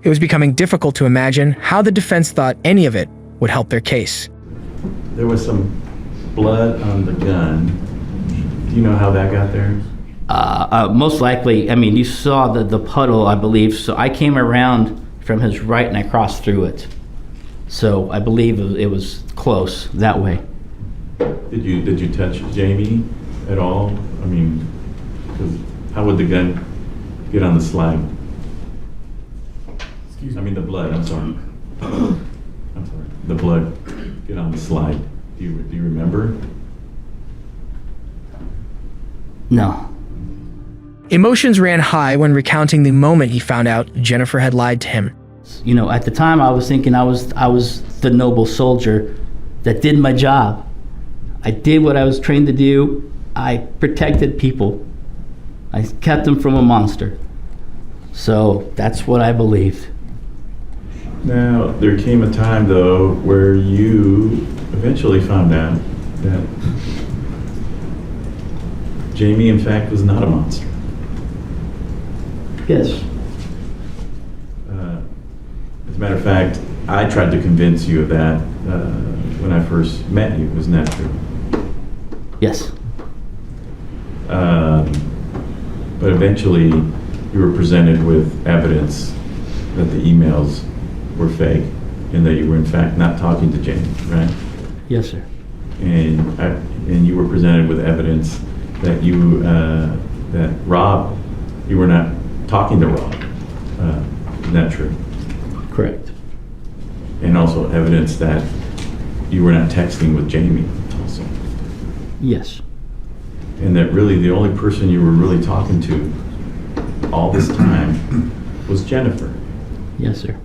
It was becoming difficult to imagine how the defense thought any of it would help their case. There was some blood on the gun. Do you know how that got there? Most likely, you saw the puddle, I believe. So I came around from his right and I crossed through it. So I believe it was close that way. Did you touch Jamie at all? Because how would the gun get on the slide? The blood, I'm sorry. The blood get on the slide. Do you remember? No. Emotions ran high when recounting the moment he found out Jennifer had lied to him. At the time I was thinking I was the noble soldier that did my job. I did what I was trained to do. I protected people. I kept them from a monster. So that's what I believed. Now, there came a time, though, where you eventually found out that Jamie, in fact, was not a monster. Yes. As a matter of fact, I tried to convince you of that when I first met you. Isn't that true? Yes. But eventually, you were presented with evidence that the emails were fake and that you were, in fact, not talking to Jamie, right? Yes, sir. And you were presented with evidence that that Rob, you were not talking to Rob. Isn't that true? Correct. And also evidence that you were not texting with Jamie also. Yes. And that really the only person you were really talking to all this time was Jennifer. Yes, sir.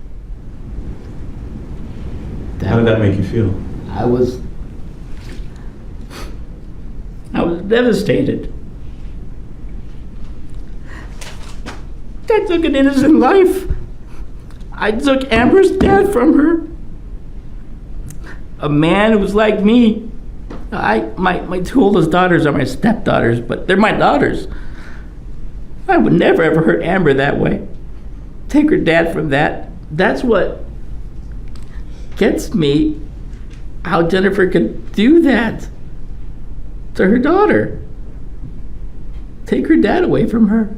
How did that make you feel? I was devastated. I took an innocent life. I took Amber's dad from her. A man who was like me. My 2 oldest daughters are my stepdaughters, but they're my daughters. I would never ever hurt Amber that way. Take her dad from that. That's what gets me, how Jennifer could do that to her daughter. Take her dad away from her.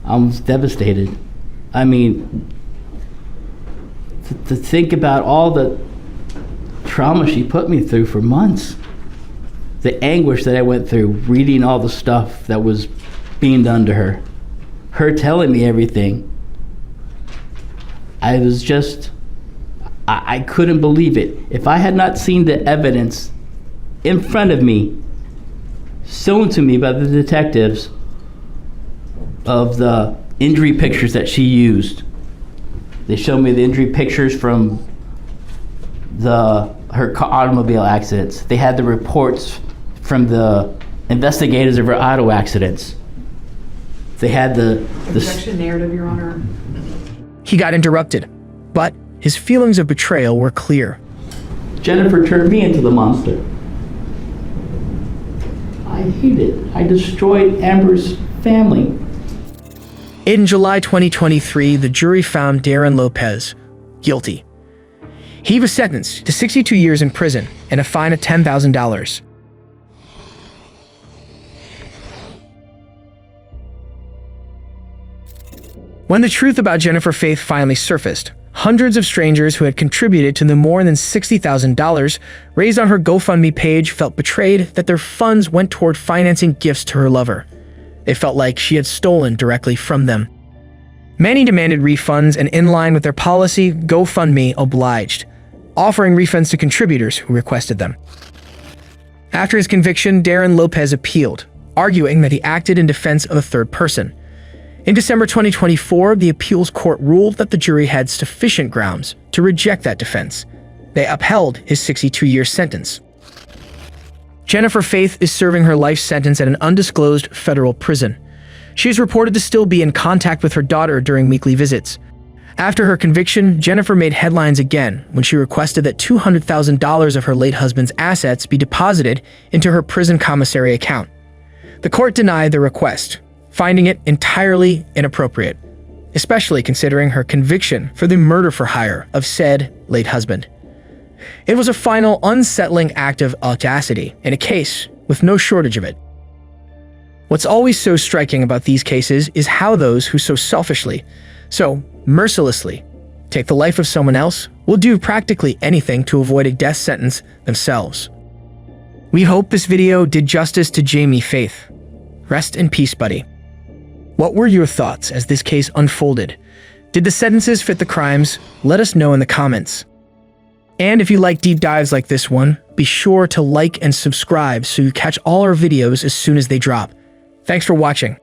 I was devastated. To think about all the trauma she put me through for months. The anguish that I went through reading all the stuff that was being done to her. Her telling me everything. I was just, I couldn't believe it. If I had not seen the evidence in front of me, shown to me by the detectives, of the injury pictures that she used. They showed me the injury pictures from her automobile accidents. They had the reports from the investigators of her auto accidents. They had the Objection narrative, Your Honor. He got interrupted, but his feelings of betrayal were clear. Jennifer turned me into the monster. I hate it. I destroyed Amber's family. In July 2023, the jury found Darren Lopez guilty. He was sentenced to 62 years in prison and a fine of $10,000. When the truth about Jennifer Faith finally surfaced, hundreds of strangers who had contributed to the more than $60,000 raised on her GoFundMe page felt betrayed that their funds went toward financing gifts to her lover. They felt like she had stolen directly from them. Many demanded refunds, and in line with their policy, GoFundMe obliged, offering refunds to contributors who requested them. After his conviction, Darren Lopez appealed, arguing that he acted in defense of a third person. In December 2024, the appeals court ruled that the jury had sufficient grounds to reject that defense. They upheld his 62-year sentence. Jennifer Faith is serving her life sentence at an undisclosed federal prison. She is reported to still be in contact with her daughter during weekly visits. After her conviction, Jennifer made headlines again when she requested that $200,000 of her late husband's assets be deposited into her prison commissary account. The court denied the request, finding it entirely inappropriate, especially considering her conviction for the murder for hire of said late husband. It was a final unsettling act of audacity in a case with no shortage of it. What's always so striking about these cases is how those who so selfishly, so mercilessly, take the life of someone else will do practically anything to avoid a death sentence themselves. We hope this video did justice to Jamie Faith. Rest in peace, buddy. What were your thoughts as this case unfolded? Did the sentences fit the crimes? Let us know in the comments. And if you like deep dives like this one, be sure to like and subscribe so you catch all our videos as soon as they drop. Thanks for watching.